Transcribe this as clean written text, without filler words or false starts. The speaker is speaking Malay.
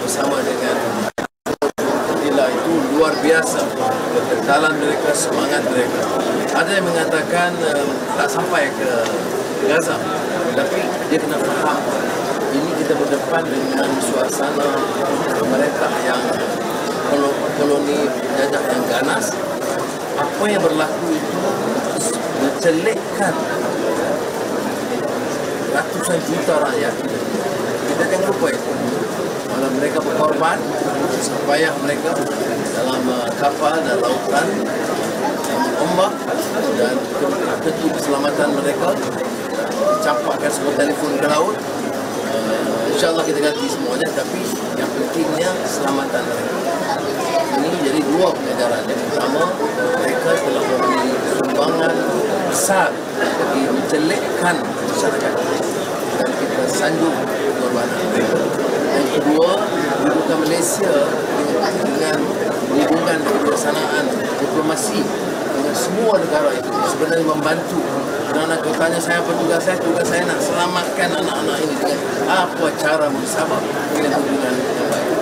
bersama dengan Nila itu luar biasa. Kekentalan mereka, semangat mereka. Ada yang mengatakan tak sampai ke Gaza, tapi dia kena faham ini kita berdepan dengan suasana pemerintah yang koloni jajah yang ganas. Apa yang berlaku itu mencelikkan ratusan juta rakyat. Kita jangan lupa itu. Malah mereka berkorban supaya mereka dalam kapal dan lautan ombak dan tentu keselamatan mereka campakkan semua telefon ke laut. InsyaAllah kita ganti semuanya, tapi yang pentingnya keselamatan mereka. Ini jadi dua pengajaran. Yang pertama, mereka telah memberi sumbangan besar bagi mencelikkan masyarakat dan kita sanjung pengorbanan mereka. Yang kedua, kedudukan Malaysia dengan hubungan kebersamaan diplomasi dengan semua negara itu sebenarnya membantu. Kerana kalau tanya saya apa tugas saya nak selamatkan anak-anak ini dengan apa cara bersama dengan hubungan yang baik.